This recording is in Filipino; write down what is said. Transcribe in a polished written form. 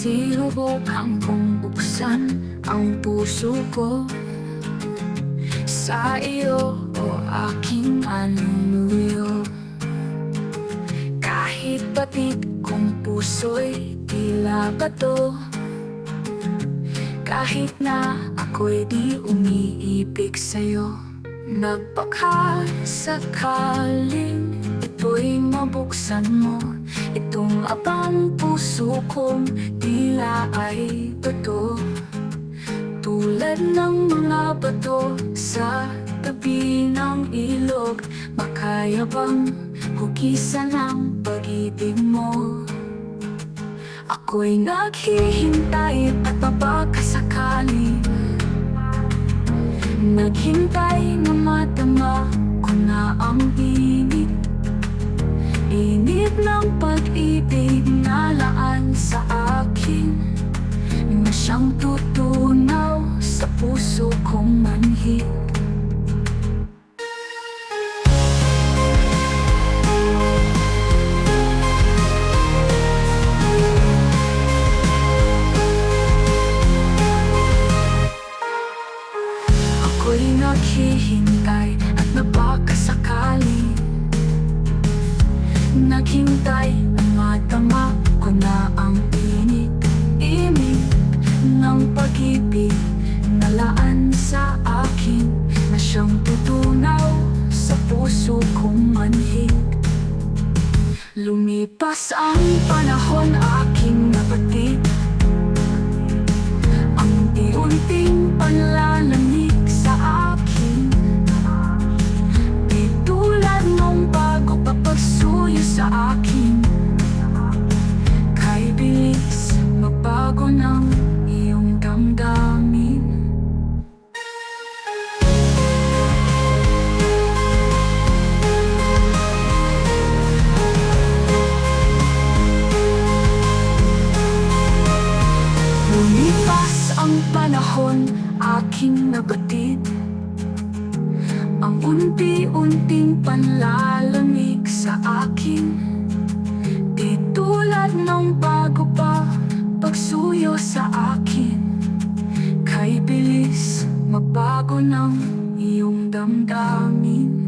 Sinubukan kong buksan ang puso ko sa iyo, o aking manunuyo. Kahit batid kong puso'y tila bato, kahit na ako'y di umiibig sa'yo. Nagpaka sakaling ito'y mabuksan mo, itong abang puso kong tila ay bato, tulad ng mga bato sa tabi ng ilog. Makaya bang hugisan ang pag-ibig mo? Ako'y naghihintay at mapagkasakali, naghintay na madama ko na ang init, init ng pag-ibig na laan sa akin, na siyang tutunaw sa puso kong manhid. Ako'y naghihintay at napakasakali, naghintay na madama ko na ang init, init ng pag-ibig na laan sa akin, na siyang tutunaw sa puso kong manhid. Lumipas ang panahon, aking nabatid, ang unti-unting panlalamig sa akin, di tulad nung bago pa pagsuyo sa akin. Kay bilis magbago ng iyong damdamin. Lumipas ang panahon, aking nabatid, ang unti-unting panlalamig sa akin, di tulad ng bago pa pagsuyo sa akin. Kay bilis magbago ng iyong damdamin.